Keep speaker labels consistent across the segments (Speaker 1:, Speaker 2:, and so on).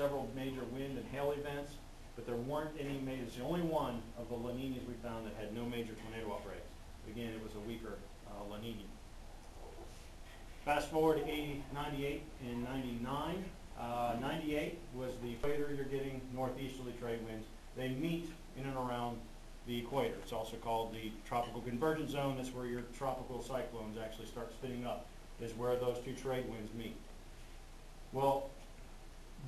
Speaker 1: several major wind and hail events, but there weren't any major. It's the only one of the La Niñas we found that had no major tornado outbreaks. Again, it was a weaker La Niña. Fast forward to 98 and 99. 98 was the equator. You're getting northeasterly trade winds. They meet in and around the equator. It's also called the tropical convergence zone. That's where your tropical cyclones actually start spinning up, is where those two trade winds meet. Well,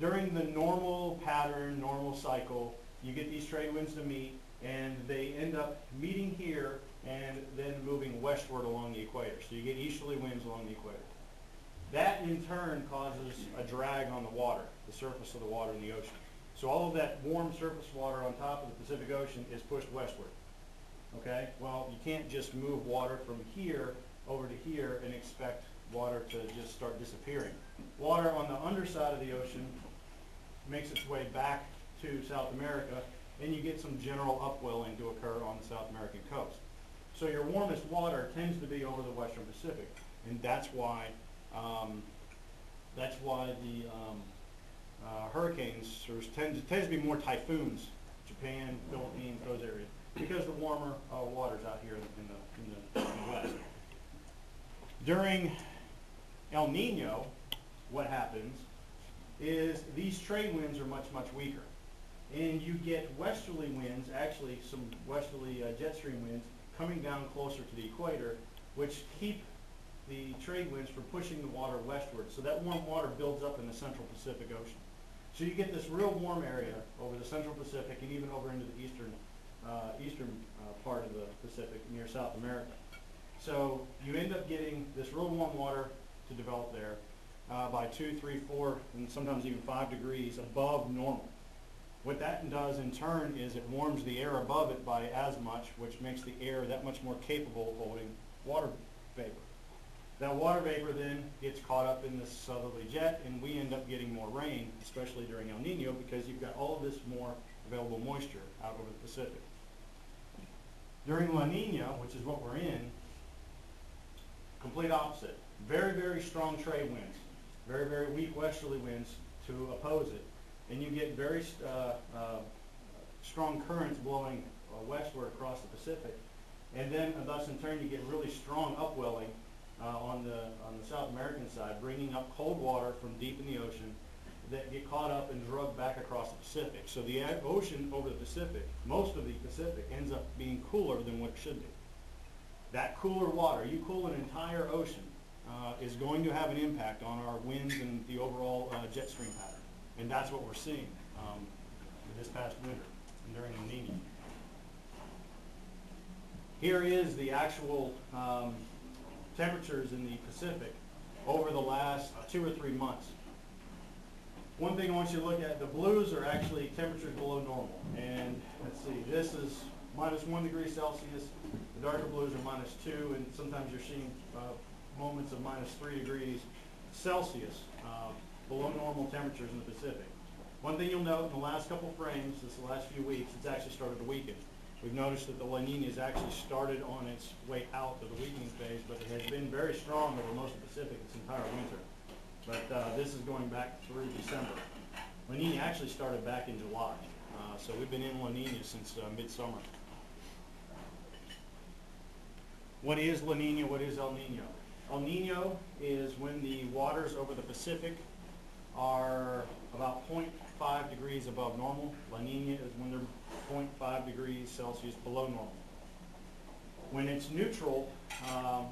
Speaker 1: during the normal pattern, normal cycle, you get these trade winds to meet, and they end up meeting here and then moving westward along the equator. So you get easterly winds along the equator. That in turn causes a drag on the water, the surface of the water in the ocean. So all of that warm surface water on top of the Pacific Ocean is pushed westward. Okay? Well, you can't just move water from here over to here and expect water to just start disappearing. Water on the underside of the ocean makes its way back to South America, and you get some general upwelling to occur on the South American coast. So your warmest water tends to be over the Western Pacific, and that's why the hurricanes tends to be more typhoons, Japan, Philippines, those areas, because the warmer water's out here in the west. During El Nino, what happens is these trade winds are much, much weaker. And you get westerly winds, actually some westerly jet stream winds, coming down closer to the equator, which keep the trade winds from pushing the water westward. So that warm water builds up in the central Pacific Ocean. So you get this real warm area over the central Pacific and even over into the eastern part of the Pacific near South America. So you end up getting this real warm water to develop there by 2, 3, 4, and sometimes even 5 degrees above normal. What that does in turn is it warms the air above it by as much, which makes the air that much more capable of holding water vapor. That water vapor then gets caught up in this southerly jet, and we end up getting more rain, especially during El Nino, because you've got all of this more available moisture out over the Pacific. During La Nina, which is what we're in, complete opposite. Very, very strong trade winds, very, very weak westerly winds to oppose it. And you get very strong currents blowing westward across the Pacific. And then, thus in turn, you get really strong upwelling on the South American side, bringing up cold water from deep in the ocean that get caught up and drugged back across the Pacific. So the ocean over the Pacific, most of the Pacific, ends up being cooler than what it should be. That cooler water, you cool an entire ocean, is going to have an impact on our winds and the overall jet stream pattern. And that's what we're seeing this past winter and during El Nino. Here is the actual temperatures in the Pacific over the last 2 or 3 months. One thing I want you to look at, the blues are actually temperatures below normal. And let's see, this is -1 degree Celsius. The darker blues are -2, and sometimes you're seeing moments of -3 degrees Celsius below normal temperatures in the Pacific. One thing you'll note in the last couple frames, this last few weeks, it's actually started to weaken. We've noticed that the La Nina has actually started on its way out of the weakening phase, but it has been very strong over most of the Pacific its entire winter. But this is going back through December. La Nina actually started back in July, so we've been in La Nina since midsummer. What is La Nina? What is El Nino? El Nino is when the waters over the Pacific are about 0.5 degrees above normal. La Nina is when they're 0.5 degrees Celsius below normal. When it's neutral,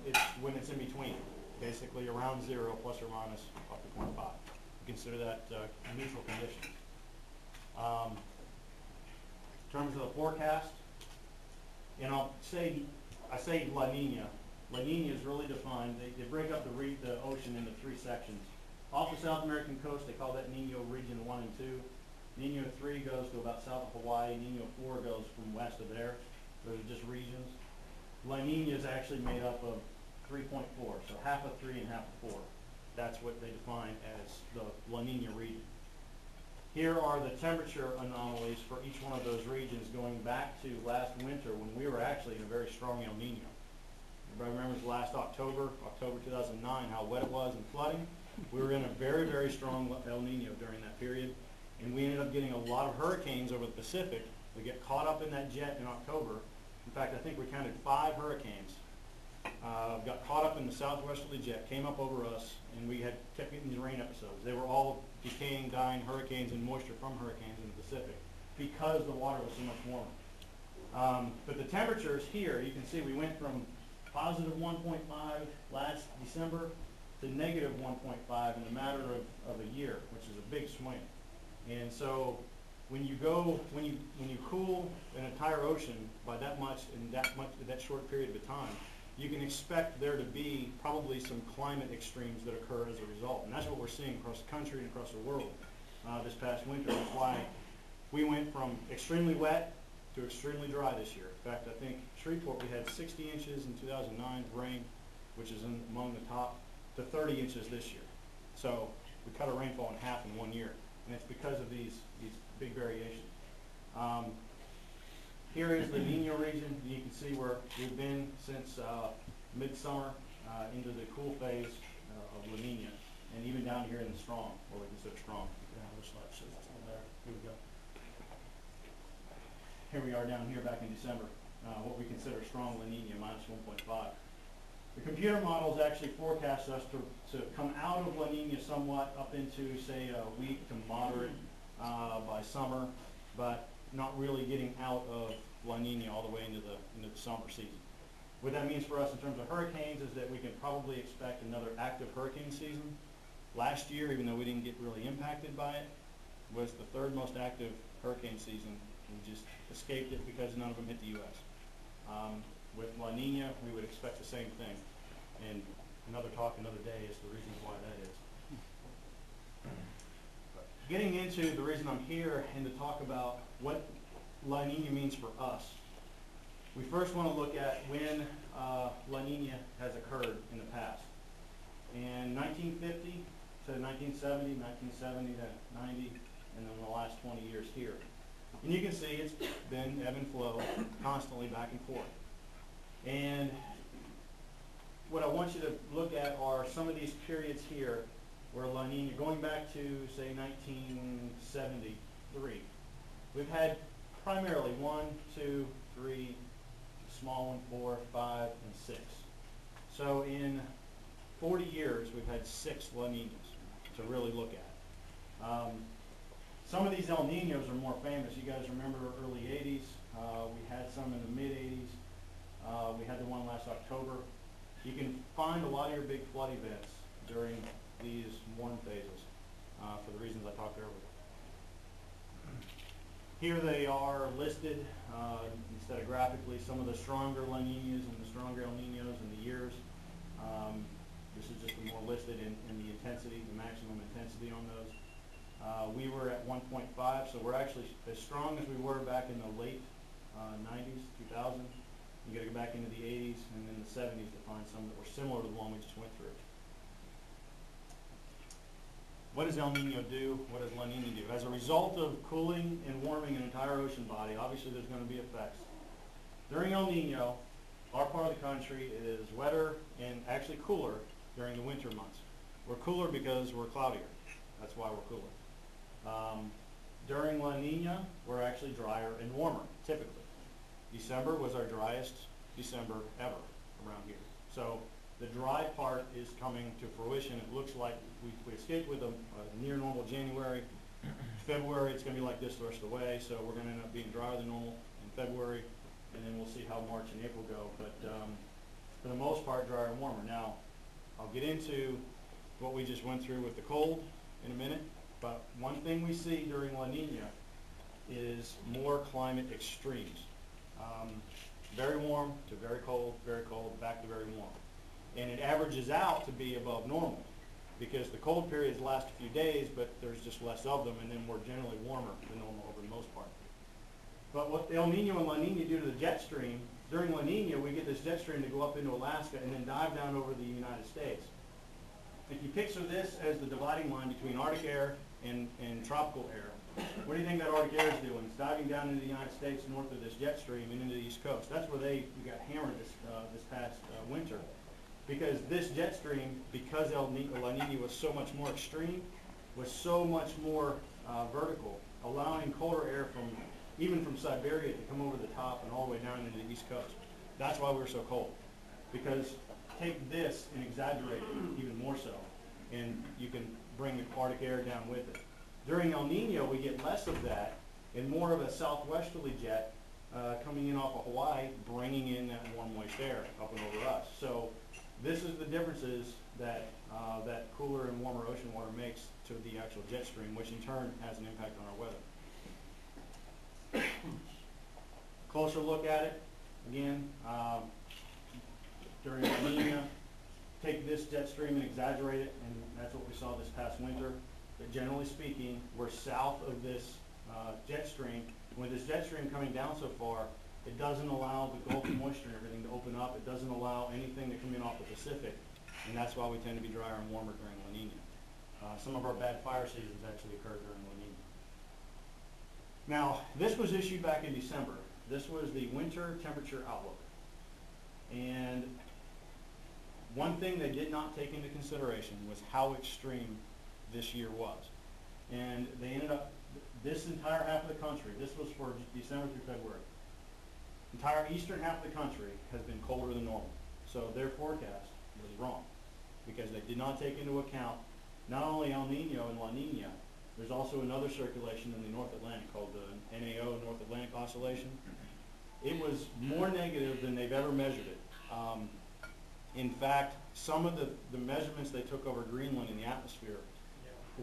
Speaker 1: it's when it's in between, basically around 0 plus or minus up to 0.5. We consider that neutral conditions. In terms of the forecast, and I say La Nina. La Nina is really defined. They break up the ocean into 3 sections. Off the South American coast, they call that Nino Region 1 and 2. Nino 3 goes to about south of Hawaii. Nino 4 goes from west of there. Those are just regions. La Nina is actually made up of 3.4, so half of 3 and half of 4. That's what they define as the La Nina region. Here are the temperature anomalies for each one of those regions going back to last winter when we were actually in a very strong El Nino. Everybody remembers last October 2009, how wet it was and flooding? We were in a very, very strong El Nino during that period. And we ended up getting a lot of hurricanes over the Pacific. We get caught up in that jet in October. In fact, I think we counted 5 hurricanes. Got caught up in the southwesterly jet, came up over us, and we had kept getting these rain episodes. They were all decaying, dying hurricanes and moisture from hurricanes in the Pacific because the water was so much warmer. But the temperatures here, you can see we went from positive 1.5 last December to negative 1.5 in a matter of a year, which is a big swing. And so when you cool an entire ocean by that much in that short period of time, you can expect there to be probably some climate extremes that occur as a result. And that's what we're seeing across the country and across the world this past winter. That's why we went from extremely wet to extremely dry this year. In fact, I think Shreveport, we had 60 inches in 2009 of rain, which is among the top, to 30 inches this year. So we cut our rainfall in half in 1 year. And it's because of these big variations. Here is the Nino region. You can see where we've been since midsummer into the cool phase of La Nina, and even down here in the strong, what we consider strong. Here we go. Here we are down here back in December, what we consider strong La Nina, minus 1.5. The computer models actually forecast us to come out of La Nina somewhat up into, say, a weak to moderate by summer, but not really getting out of La Nina all the way into the summer season. What that means for us in terms of hurricanes is that we can probably expect another active hurricane season. Last year, even though we didn't get really impacted by it, was the 3rd most active hurricane season. We just escaped it because none of them hit the U.S. With La Nina, we would expect the same thing. And another talk another day is the reasons why that is. Getting into the reason I'm here and to talk about what La Nina means for us. We first want to look at when La Nina has occurred in the past. In 1950 to 1970, 1970 to 90, and then the last 20 years here. And you can see it's been ebb and flow constantly back and forth. And what I want you to look at are some of these periods here where La Nina, going back to, say, 1973, we've had primarily 1, 2, 3, small one, 4, 5, and 6. So in 40 years, we've had 6 La Ninas to really look at. Some of these El Ninos are more famous. You guys remember early 80s. We had some in the mid-80s. We had the one last October. You can find a lot of your big flood events during these warm phases for the reasons I talked earlier. Here they are listed instead of graphically, some of the stronger La Ninas and the stronger El Ninos in the years. This is just the more listed in the intensity, the maximum intensity on those. We were at 1.5, so we're actually as strong as we were back in the late 90s, 2000. You got to go back into the 80s and then the 70s to find some that were similar to the one we just went through. What does El Nino do? What does La Nina do? As a result of cooling and warming an entire ocean body, obviously there's going to be effects. During El Nino, our part of the country is wetter and actually cooler during the winter months. We're cooler because we're cloudier. That's why we're cooler. During La Nina, we're actually drier and warmer, typically. December was our driest December ever around here. So the dry part is coming to fruition. It looks like we escaped with a near normal January. February, it's going to be like this the rest of the way, so we're going to end up being drier than normal in February, and then we'll see how March and April go. But for the most part, drier and warmer. Now, I'll get into what we just went through with the cold in a minute, but one thing we see during La Nina is more climate extremes. Very warm to very cold, back to very warm. And it averages out to be above normal because the cold periods last a few days, but there's just less of them, and then we're generally warmer than normal over the most part. But what El Nino and La Nina do to the jet stream, during La Nina, we get this jet stream to go up into Alaska and then dive down over the United States. If you picture this as the dividing line between Arctic air and tropical air, what do you think that Arctic air is doing? It's diving down into the United States north of this jet stream and into the East Coast. That's where we got hammered this past winter. Because this jet stream, because La Nina was so much more extreme, was so much more vertical, colder air even from Siberia to come over the top and all the way down into the East Coast. That's why we're so cold. Because take this and exaggerate it even more so, and you can bring the Arctic air down with it. During El Nino, we get less of that and more of a southwesterly jet coming in off of Hawaii, bringing in that warm, moist air up and over us. So this is the differences that that cooler and warmer ocean water makes to the actual jet stream, which in turn has an impact on our weather. Closer look at it, again, during El Nino, take this jet stream and exaggerate it, and that's what we saw this past winter. But generally speaking, we're south of this jet stream. With this jet stream coming down so far, it doesn't allow the Gulf moisture and everything to open up. It doesn't allow anything to come in off the Pacific, and that's why we tend to be drier and warmer during La Nina. Some of our bad fire seasons actually occurred during La Nina. Now, this was issued back in December. This was the winter temperature outlook. And one thing they did not take into consideration was how extreme this year was. And they ended up, this entire half of the country, this was for December through February, entire eastern half of the country has been colder than normal. So their forecast was wrong because they did not take into account not only El Nino and La Nina, there's also another circulation in the North Atlantic called the NAO, North Atlantic Oscillation. It was more negative than they've ever measured it. In fact, some of the measurements they took over Greenland in the atmosphere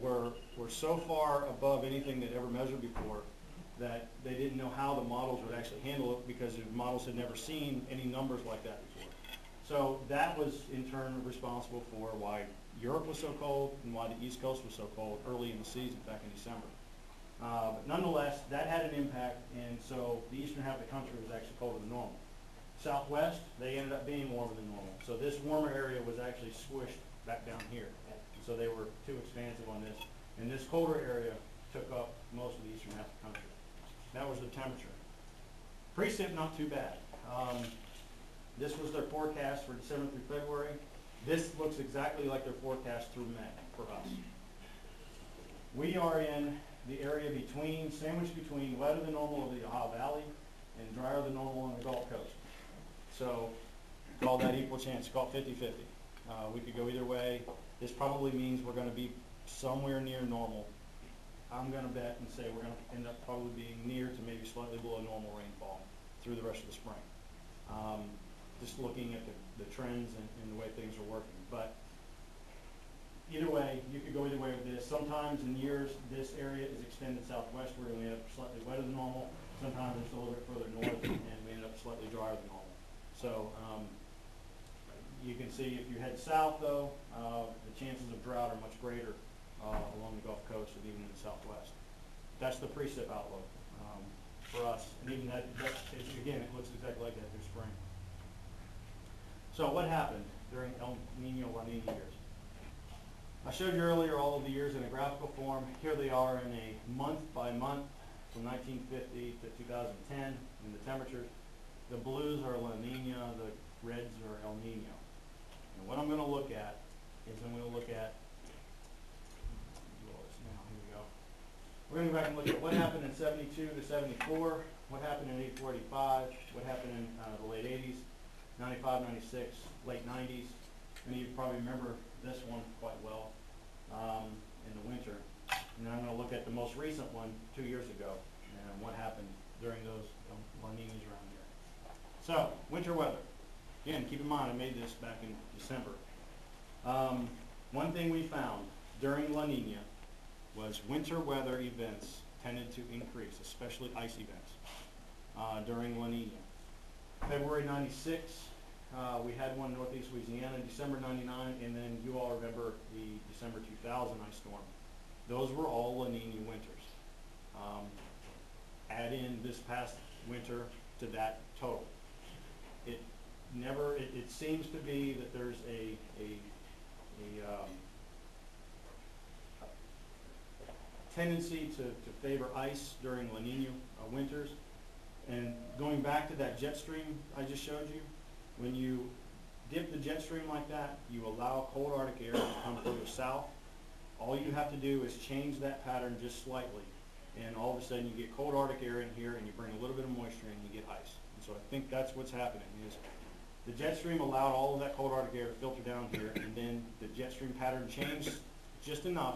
Speaker 1: were so far above anything they'd ever measured before that they didn't know how the models would actually handle it because the models had never seen any numbers like that before. So that was in turn responsible for why Europe was so cold and why the East Coast was so cold early in the season back in December. But nonetheless, that had an impact, and so the eastern half of the country was actually colder than normal. Southwest, they ended up being warmer than normal. So this warmer area was actually squished back down here. So they were too expansive on this. And this colder area took up most of the eastern half of the country. That was the temperature. Precip, not too bad. This was their forecast for December through February. This looks exactly like their forecast through May for us. We are in the area between, sandwiched between wetter than normal over the Ohio Valley and drier than normal on the Gulf Coast. So call that equal chance, call it 50-50. We could go either way. This probably means we're going to be somewhere near normal. I'm going to bet and say we're going to end up probably being near to maybe slightly below normal rainfall through the rest of the spring. Just looking at the trends and the way things are working. But either way, you could go either way with this. Sometimes in years, this area is extended southwestward and we end up slightly wetter than normal. Sometimes it's a little bit further north and we end up slightly drier than normal. So you can see if you head south, though, the chances of drought are much greater along the Gulf Coast and even in the southwest. That's the precip outlook for us. And even that, again, it looks exactly like that through spring. So what happened during El Nino, La Nina years? I showed you earlier all of the years in a graphical form. Here they are in a month by month from 1950 to 2010 in the temperatures. The blues are La Nina, the reds are El Nino. And what I'm going to look at is I'm going to look at, here we go. We're going to go back and look at what happened in 72 to 74, what happened in 84, 85, what happened in the late 80s, 95, 96, late 90s. And you probably remember this one quite well in the winter. And then I'm going to look at the most recent one 2 years ago and what happened during those La Ninas around here. So, winter weather. Again, keep in mind I made this back in December. One thing we found during La Nina was winter weather events tended to increase, especially ice events during La Nina. February 96, we had one in northeast Louisiana, December 99, and then you all remember the December 2000 ice storm. Those were all La Nina winters. Add in this past winter to that total. It seems to be that there's a tendency to favor ice during La Nina winters. And going back to that jet stream I just showed you, when you dip the jet stream like that, you allow cold Arctic air to come further south. All you have to do is change that pattern just slightly, and all of a sudden you get cold Arctic air in here, and you bring a little bit of moisture in, and you get ice. And so I think that's what's happening is the jet stream allowed all of that cold Arctic air to filter down here, and then the jet stream pattern changed just enough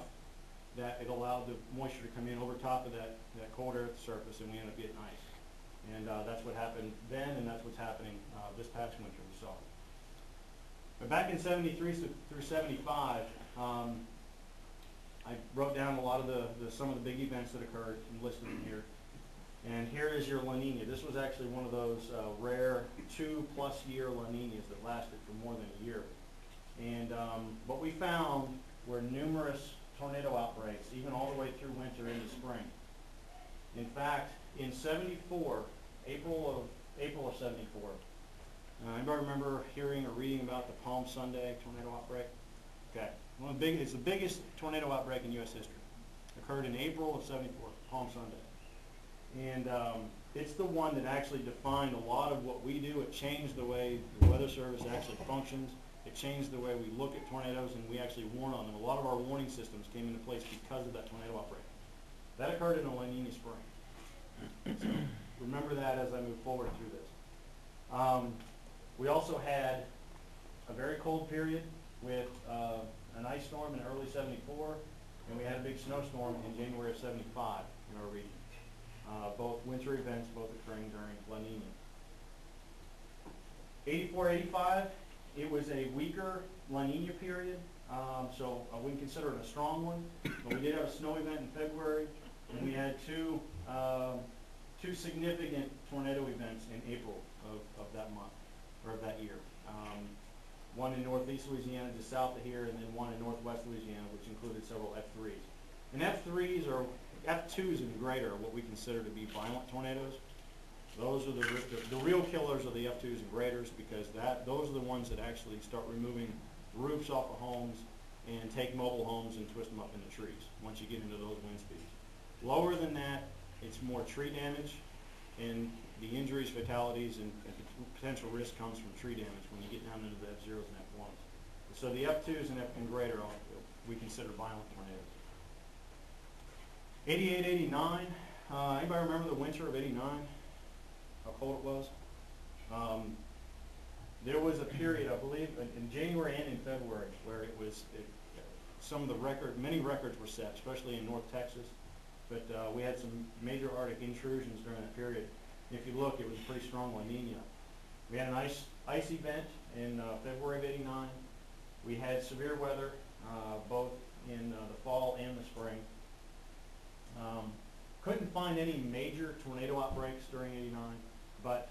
Speaker 1: that it allowed the moisture to come in over top of that cold air at the surface, and we ended up getting ice. And that's what happened then, and that's what's happening this past winter we saw. But back in 73 through 75, I wrote down a lot of some of the big events that occurred and listed them here. And here is your La Nina. This was actually one of those rare 2+ year La Ninas that lasted for more than a year. And what we found were numerous tornado outbreaks, even all the way through winter into spring. In fact, in 74, April of 74, anybody remember hearing or reading about the Palm Sunday tornado outbreak? Okay, it's the biggest tornado outbreak in U.S. history. Occurred in April of 74, Palm Sunday. And it's the one that actually defined a lot of what we do. It changed the way the Weather Service actually functions. It changed the way we look at tornadoes, and we actually warn on them. A lot of our warning systems came into place because of that tornado outbreak. That occurred in a La Nina spring. So remember that as I move forward through this. We also had a very cold period with an ice storm in early 74, and we had a big snowstorm in January of 75 in our region. Both winter events, both occurring during La Nina. 84, 85, it was a weaker La Nina period, so I wouldn't consider it a strong one, but we did have a snow event in February, and we had two significant tornado events in April of that month, or of that year. One in northeast Louisiana, just south of here, and then one in northwest Louisiana, which included several F3s. And F3s or F2s and greater are what we consider to be violent tornadoes. Those are the real killers of the F2s and greaters, because those are the ones that actually start removing roofs off of homes and take mobile homes and twist them up into trees once you get into those wind speeds. Lower than that, it's more tree damage, and the injuries, fatalities, and potential risk comes from tree damage when you get down into the F0s and F1s. So the F2s and greater we consider violent tornadoes. 88, 89, anybody remember the winter of 89? How cold it was? There was a period, I believe, in January and in February, where many records were set, especially in North Texas. But we had some major Arctic intrusions during that period. If you look, it was a pretty strong La Nina. We had an ice event in February of 89. We had severe weather both in the fall and the spring. Couldn't find any major tornado outbreaks during 89, but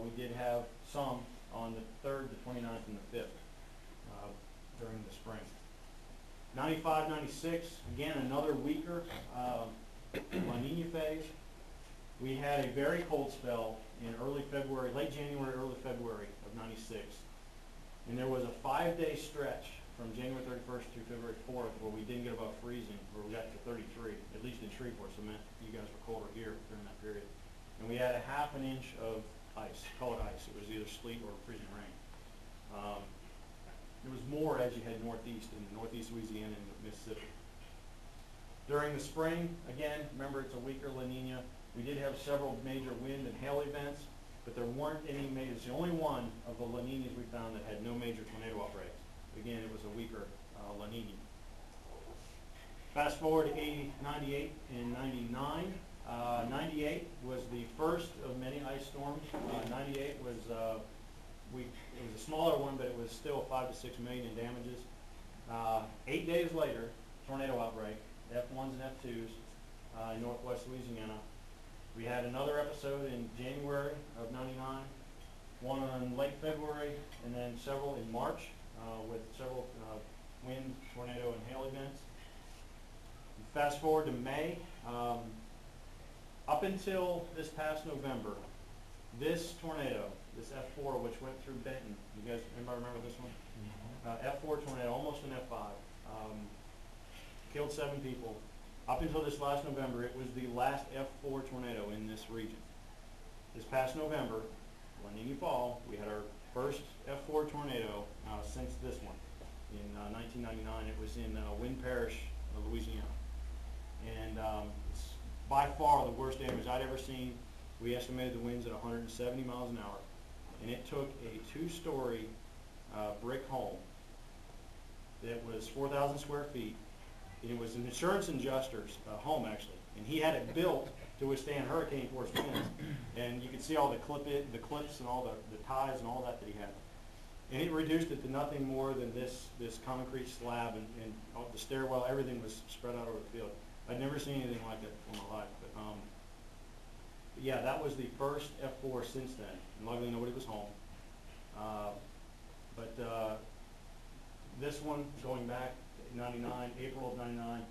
Speaker 1: we did have some on the 3rd, the 29th, and the 5th during the spring. 95, 96, again, another weaker La Nina phase. We had a very cold spell in early February, late January, early February of 96. And there was a 5-day stretch from January 31st through February 4th where we didn't get above freezing, where we got to 33, at least in Shreveport, so it meant you guys were colder here during that period. And we had a ½ inch of ice, colored ice. It was either sleet or freezing rain. It was more as you head northeast, in northeast Louisiana and Mississippi. During the spring, again, remember it's a weaker La Nina. We did have several major wind and hail events, but there weren't any major. It's the only one of the La Ninas we found that had no major tornado outbreaks. Again, it was a weaker La Nina. Fast forward to 98 and 99. 98 was the first of many ice storms. 98 was it was a smaller one, but it was still 5 to 6 million in damages. 8 days later, tornado outbreak, F1s and F2s in northwest Louisiana. We had another episode in January of 99, one on late February, and then several in March with several wind, tornado, and hail events. Fast forward to May. Up until this past November, this tornado, this F4, which went through Benton, you guys, anybody remember this one? F4 tornado, almost an F5, killed 7 people. Up until this last November, it was the last F4 tornado in this region. This past November, La Nina fall, we had our first F4 tornado since this one. In 1999, it was in Wind Parish, Louisiana. And it's by far the worst damage I'd ever seen. We estimated the winds at 170 miles an hour, and it took a two-story brick home that was 4,000 square feet. It was an insurance adjuster's home, actually, and he had it built to withstand hurricane force winds. And you can see all the clips and all the ties and all that he had. And it reduced it to nothing more than this concrete slab, and the stairwell, everything was spread out over the field. I'd never seen anything like that in my life. But yeah, that was the first F4 since then. And luckily nobody was home. This one, going back to 99, April of 99,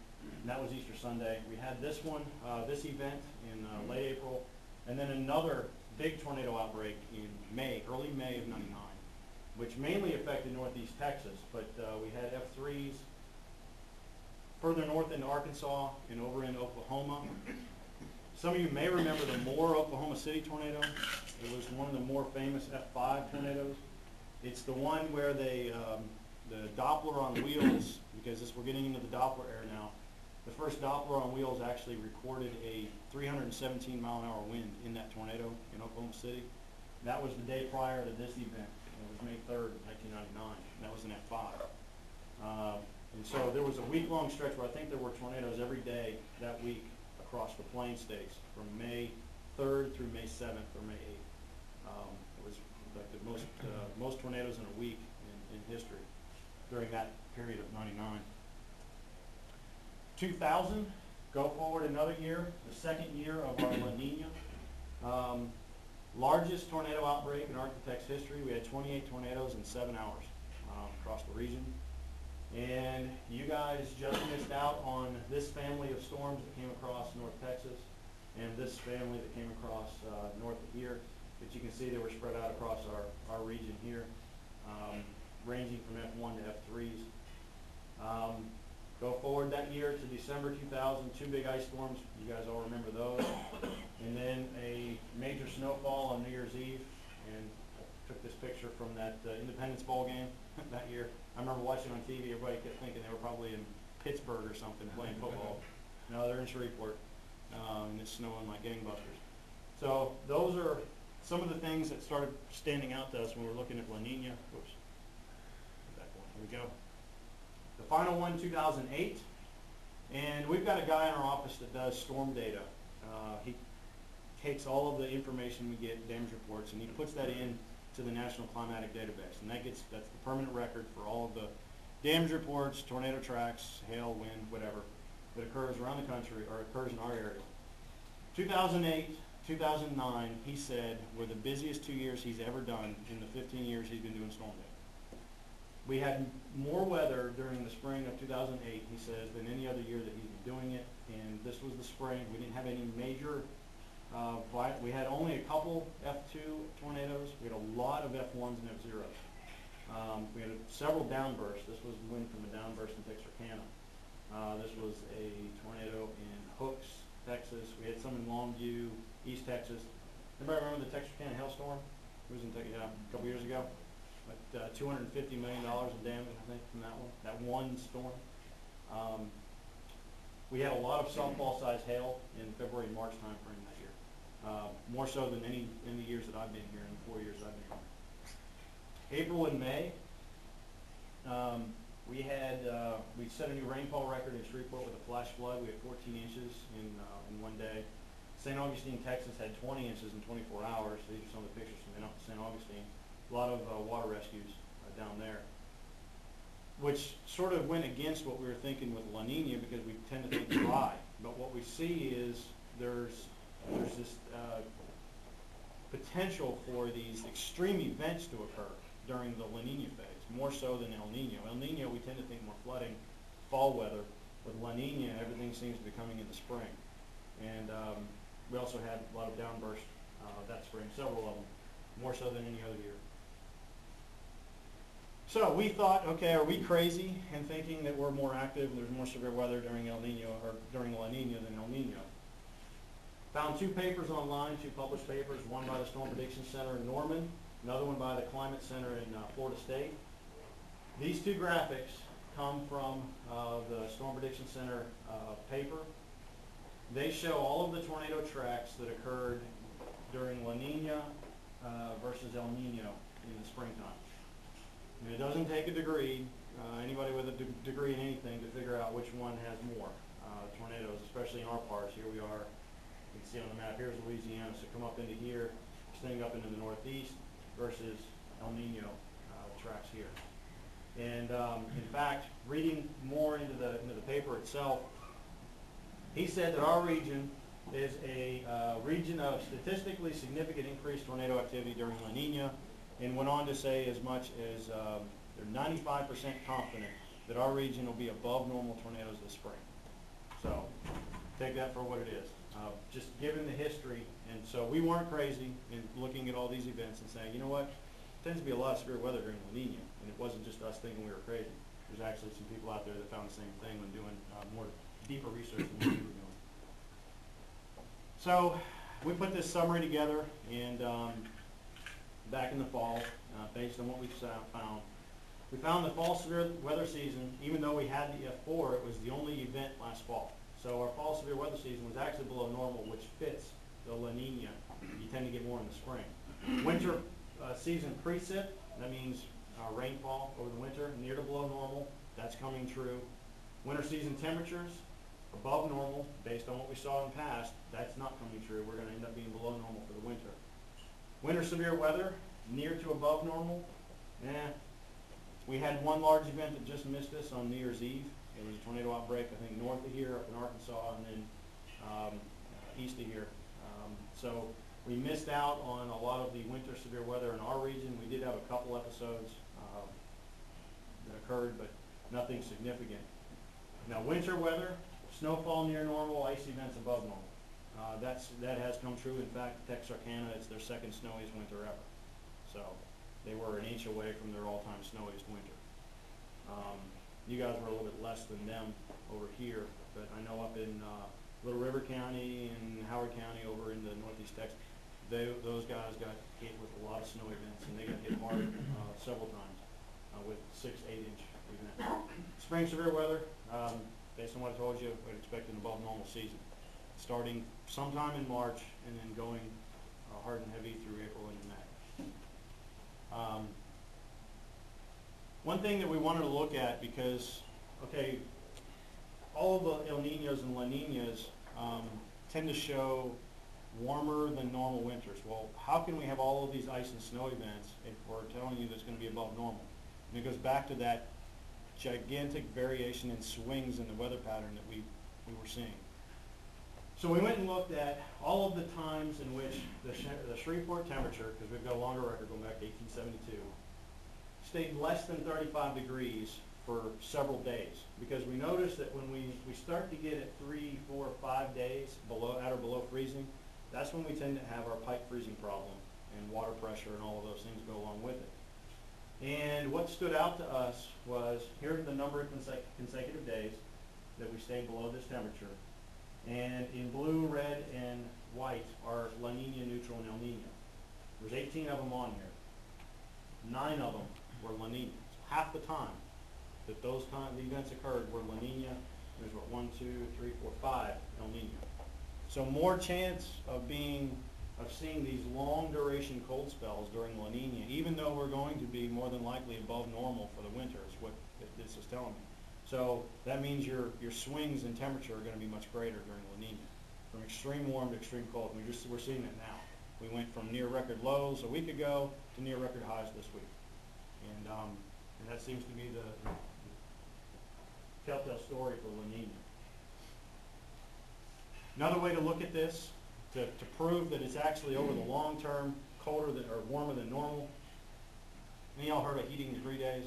Speaker 1: and that was Easter Sunday. We had this one, this event in late April, and then another big tornado outbreak in May, early May of 99, which mainly affected northeast Texas, but we had F3s further north into Arkansas and over in Oklahoma. Some of you may remember the Moore, Oklahoma City tornado. It was one of the more famous F5 tornadoes. It's the one where they, the Doppler on wheels, because we're getting into the Doppler era now, the first Doppler on wheels actually recorded a 317 mile an hour wind in that tornado in Oklahoma City. That was the day prior to this event. It was May 3rd, 1999, and that was an F5. And so there was a week-long stretch where I think there were tornadoes every day that week across the Plain States from May 3rd through May 7th or May 8th. It was like the most tornadoes in a week in history during that period of 99. 2000, go forward another year, the second year of our La Nina. Largest tornado outbreak in Arkansas history. We had 28 tornadoes in 7 hours across the region. And you guys just missed out on this family of storms that came across North Texas and this family that came across north of here. But you can see they were spread out across our region here, ranging from F1 to F3s. Go forward that year to December 2000, 2 big ice storms. You guys all remember those. And then a major snowfall on New Year's Eve. And I took this picture from that Independence Bowl game that year. I remember watching on TV, everybody kept thinking they were probably in Pittsburgh or something playing football. No, they're in Shreveport, and it's snowing like gangbusters. So those are some of the things that started standing out to us when we were looking at La Nina. Oops. Here we go. The final one, 2008, and we've got a guy in our office that does storm data. He takes all of the information we get, damage reports, and he puts that in to the National Climatic Database, and that's the permanent record for all of the damage reports, tornado tracks, hail, wind, whatever, that occurs around the country or occurs in our area. 2008, 2009, he said, were the busiest 2 years he's ever done in the 15 years he's been doing storm data. We had more weather during the spring of 2008, he says, than any other year that he's been doing it, and this was the spring. We didn't have any major we had only a couple F2 tornadoes. We had a lot of F1s and F0s. We had several downbursts. This was wind from a downburst in Texarkana. This was a tornado in Hooks, Texas. We had some in Longview, East Texas. Anybody remember the Texarkana hailstorm? It was in a couple years ago. But $250 million in damage, I think, from that one storm. We had a lot of softball-sized hail in February and March timeframe that year. More so than any years that I've been here, in the 4 years I've been here. April and May, we set a new rainfall record in Shreveport with a flash flood. We had 14 inches in one day. St. Augustine, Texas had 20 inches in 24 hours. These are some of the pictures from St. Augustine. A lot of water rescues down there, which sort of went against what we were thinking with La Nina, because we tend to think dry. But what we see is there's this potential for these extreme events to occur during the La Nina phase, more so than El Nino. El Nino, we tend to think more flooding, fall weather. With La Nina, everything seems to be coming in the spring. And we also had a lot of downbursts that spring, several of them, more so than any other year. So we thought, okay, are we crazy in thinking that we're more active, there's more severe weather during El Nino or during La Nina than El Nino? Found 2 papers online, 2 published papers, one by the Storm Prediction Center in Norman, another one by the Climate Center in Florida State. These 2 graphics come from the Storm Prediction Center paper. they show all of the tornado tracks that occurred during La Nina versus El Nino in the springtime. And it doesn't take a degree, anybody with a degree in anything, to figure out which one has more tornadoes, especially in our parts. Here we are, you can see on the map, here's Louisiana, so come up into here, extending up into the northeast versus El Nino tracks here. And in fact, reading more into the paper itself, he said that our region is a region of statistically significant increased tornado activity during La Nina, and went on to say as much as they're 95% confident that our region will be above normal tornadoes this spring. So take that for what it is. Just given the history, and so we weren't crazy in looking at all these events and saying, you know what, there tends to be a lot of severe weather during La Nina, and it wasn't just us thinking we were crazy. There's actually some people out there that found the same thing when doing more deeper research than what we were doing. So we put this summary together, and back in the fall, based on what we found. We found the fall severe weather season, even though we had the F4, it was the only event last fall. So our fall severe weather season was actually below normal, which fits the La Nina. You tend to get more in the spring. Winter season precip, that means rainfall over the winter, near to below normal. That's coming true. Winter season temperatures, above normal, based on what we saw in the past. That's not coming true. We're going to end up being below normal for the winter. Winter severe weather, near to above normal. We had one large event that just missed us on New Year's Eve. It was a tornado outbreak, I think, north of here, up in Arkansas, and then east of here. So we missed out on a lot of the winter severe weather in our region. We did have a couple episodes that occurred, but nothing significant. Now, winter weather, snowfall near normal, ice events above normal. That has come true. In fact, Texarkana, it's their second snowiest winter ever. So they were an inch away from their all-time snowiest winter. You guys were a little bit less than them over here, but I know up in Little River County and Howard County over in the northeast Texas, those guys got hit with a lot of snow events, and they got hit hard several times with 6-8 inch events. Spring severe weather, based on what I told you, I'd expect an above normal season, starting sometime in March and then going hard and heavy through April into May. One thing that we wanted to look at, because, okay, all of the El Ninos and La Ninas tend to show warmer than normal winters. Well, how can we have all of these ice and snow events if we're telling you that's going to be above normal? And it goes back to that gigantic variation in swings in the weather pattern that we were seeing. So we went and looked at all of the times in which the Shreveport temperature, because we've got a longer record going back to 1872, stayed less than 35 degrees for several days. Because we noticed that when we start to get at 3, 4, 5 days at or below freezing, that's when we tend to have our pipe freezing problem, and water pressure and all of those things go along with it. And what stood out to us was, here's the number of consecutive days that we stayed below this temperature. And in blue, red, and white are La Nina, neutral, and El Nino. There's 18 of them on here. 9 of them were La Nina. So half the time that those the events occurred were La Nina. There's what, 1, 2, 3, 4, 5 El Nino. So more chance of seeing these long duration cold spells during La Nina, even though we're going to be more than likely above normal for the winter, is what this is telling me. So that means your swings in temperature are going to be much greater during La Nina, from extreme warm to extreme cold. We're seeing it now. We went from near record lows a week ago to near record highs this week, and that seems to be the telltale story for La Nina. Another way to look at this, to prove that it's actually over the long term colder or warmer than normal. Any of y'all heard of heating degree days?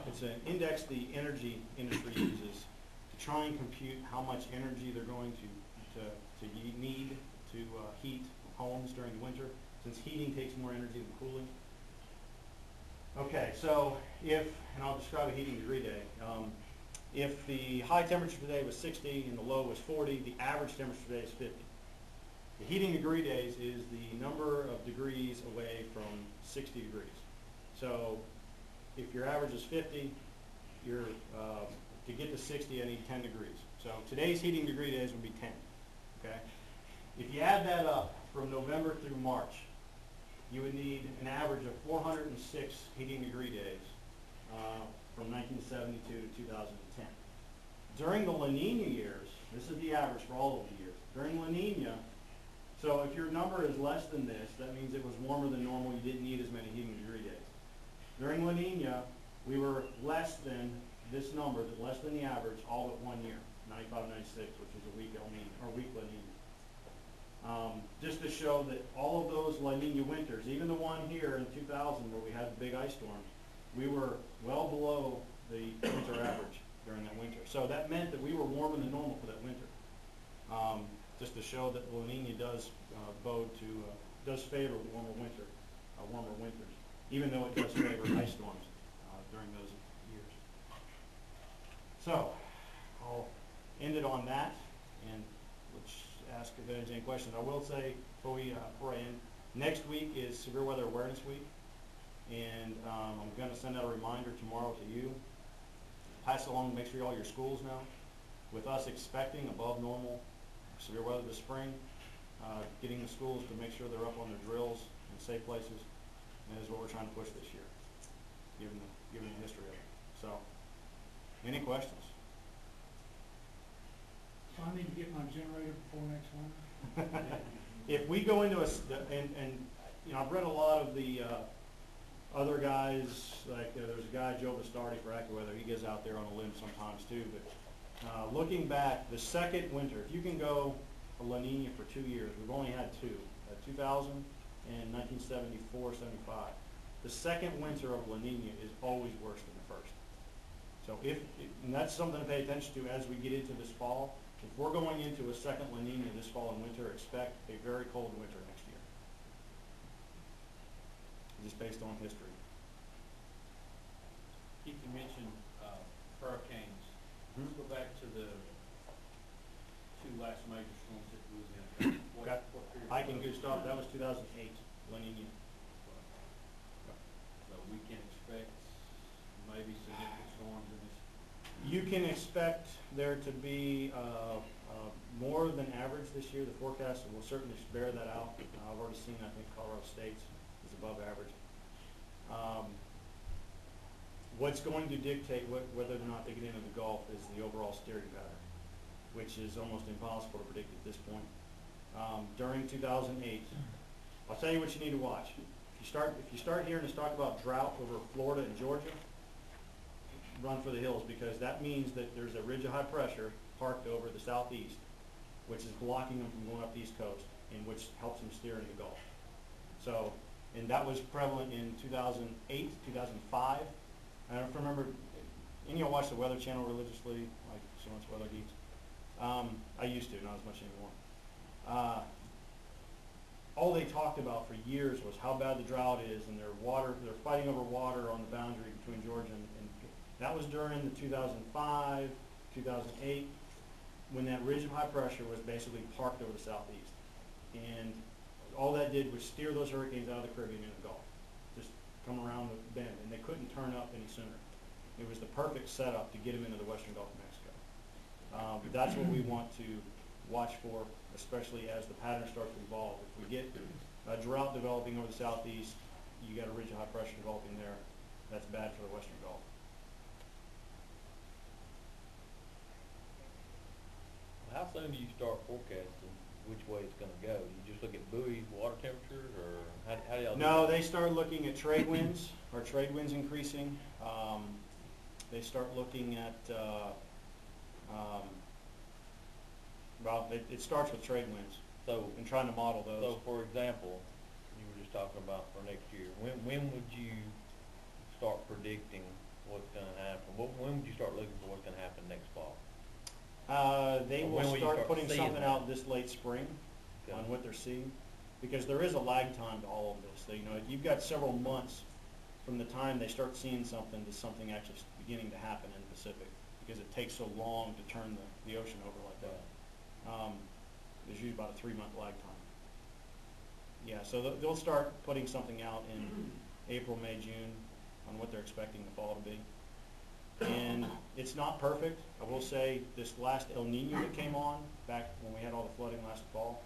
Speaker 1: It's an index the energy industry uses to try and compute how much energy they're going to need to heat homes during the winter, since heating takes more energy than cooling. Okay, so and I'll describe a heating degree day. If the high temperature today was 60 and the low was 40, the average temperature today is 50. The heating degree days is the number of degrees away from 60 degrees. So if your average is 50, to get to 60, I need 10 degrees. So today's heating degree days would be 10. okay? If you add that up from November through March, you would need an average of 406 heating degree days from 1972 to 2010. During the La Nina years, this is the average for all of the years. During La Nina, so if your number is less than this, that means it was warmer than normal, you didn't need as many heating degree days. During La Nina, we were less than this number, less than the average, all but 1 year, 95, 96, which is a weak El Nino, or weak La Nina. Just to show that all of those La Nina winters, even the one here in 2000 where we had the big ice storms, we were well below the winter average during that winter. So that meant that we were warmer than normal for that winter. Just to show that La Nina does does favor warmer winters, even though it does favor ice storms during those years. So I'll end it on that, and let's ask if there's any questions. I will say before I end, next week is Severe Weather Awareness Week, and I'm going to send out a reminder tomorrow to you. Pass it along, make sure all your schools know. With us expecting above normal severe weather this spring, getting the schools to make sure they're up on their drills in safe places, and that is what we're trying to push this year, given the history of it. So, any questions?
Speaker 2: So I need to get my generator before next winter?
Speaker 1: If we go into and you know, I've read a lot of the other guys, like there's a guy, Joe Bastardi for AccuWeather, he gets out there on a limb sometimes too, but looking back, the second winter, if you can go for La Nina for 2 years, we've only had two, 2000 and 1974, 75. The second winter of La Nina is always worse than the first. So and that's something to pay attention to as we get into this fall. If we're going into a second La Nina this fall and winter, expect a very cold winter next year, just based on history.
Speaker 3: Keith, you mentioned hurricanes. Let's go back to the two last major storms that Louisiana.
Speaker 1: Okay. Ike and Gustav, that was 2008 La Nina.
Speaker 3: So we can expect maybe significant storms in this.
Speaker 1: You can expect there to be more than average this year. The forecast will certainly bear that out. I've already seen, I think, Colorado State's is above average. What's going to dictate whether or not they get into the Gulf is the overall steering pattern, which is almost impossible to predict at this point. During 2008, I'll tell you what you need to watch. If you start hearing us talk about drought over Florida and Georgia, run for the hills, because that means that there's a ridge of high pressure parked over the southeast, which is blocking them from going up the east coast, and which helps them steer into the Gulf. So, and that was prevalent in 2008, 2005. I don't remember, any of y'all watch the Weather Channel religiously, like so much Weather Geeks? I used to, not as much anymore. All they talked about for years was how bad the drought is, and they're fighting over water on the boundary between Georgia and that was during the 2005, 2008, when that ridge of high pressure was basically parked over the southeast. And all that did was steer those hurricanes out of the Caribbean into the Gulf, just come around the bend, and they couldn't turn up any sooner. It was the perfect setup to get them into the western Gulf of Mexico. That's what we want to watch for, especially as the pattern starts to evolve. If we get a drought developing over the southeast, you got a ridge of high pressure developing there. That's bad for the western Gulf.
Speaker 4: How soon do you start forecasting which way it's going to go? You just look at buoys, water temperatures, or how do y'all do
Speaker 1: No,
Speaker 4: that?
Speaker 1: they start looking at trade winds. Are trade winds increasing? They start looking at, well, it starts with trade winds.
Speaker 4: So,
Speaker 1: and trying to model those.
Speaker 4: So, for example, you were just talking about for next year. When would you start predicting what's going to happen? When would you start looking for what's going to happen next fall?
Speaker 1: They
Speaker 4: Or
Speaker 1: will
Speaker 4: when will you
Speaker 1: start
Speaker 4: start
Speaker 1: putting
Speaker 4: seeing
Speaker 1: something
Speaker 4: that?
Speaker 1: out this late spring on what they're seeing, because there is a lag time to all of this. So, you know, you've got several months from the time they start seeing something to something actually beginning to happen in the Pacific, because it takes so long to turn the ocean over like that. There's usually about a 3-month lag time. Yeah, so they'll start putting something out in April, May, June on what they're expecting the fall to be. And it's not perfect. I will say this last El Nino that came on back when we had all the flooding last fall,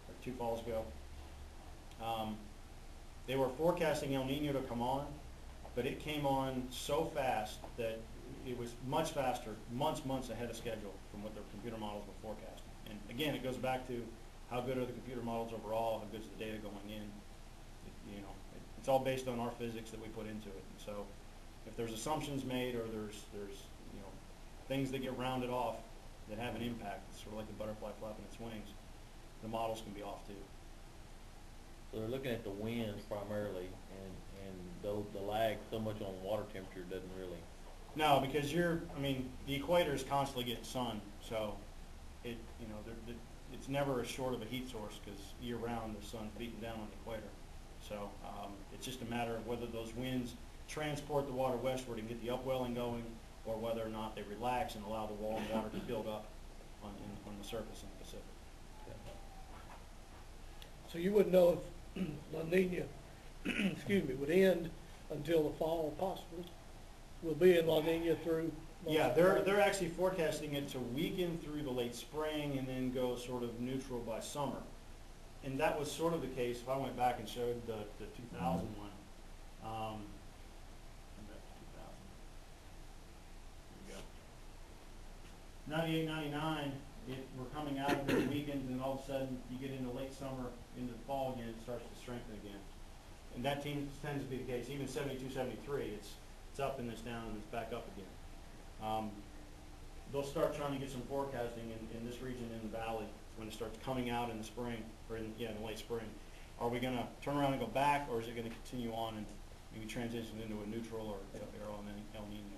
Speaker 1: or 2 falls ago, they were forecasting El Nino to come on, but it came on so fast that it was much faster, months ahead of schedule from what their computer models were forecasting. And again, it goes back to how good are the computer models overall, how good is the data going in. It's all based on our physics that we put into it. And so if there's assumptions made or there's things that get rounded off that have an impact, it's sort of like the butterfly flapping its wings, the models can be off too.
Speaker 4: So they're looking at the winds primarily, and though the lag so much on water temperature doesn't really.
Speaker 1: No, because the equator is constantly getting sun, so it's never as short of a heat source because year round the sun's beating down on the equator. So it's just a matter of whether those winds transport the water westward and get the upwelling going, or whether or not they relax and allow the wall of water to build up on the surface in the Pacific.
Speaker 5: So you wouldn't know if La Nina, would end until the fall, possibly? We'll be in La Nina through.
Speaker 1: Yeah, they're actually forecasting it to weaken through the late spring and then go sort of neutral by summer. And that was sort of the case. If I went back and showed the 2000 one, back to 2000. Here we go. 98, 99, we're coming out of the weekend, and all of a sudden you get into late summer, into the fall again, it starts to strengthen again. And that tends to be the case. Even 72, 73, it's up and it's down and it's back up again. They'll start trying to get some forecasting in this region in the valley when it starts coming out in the spring, or in the late spring. Are we going to turn around and go back, or is it going to continue on and maybe transition into a neutral or El Nino?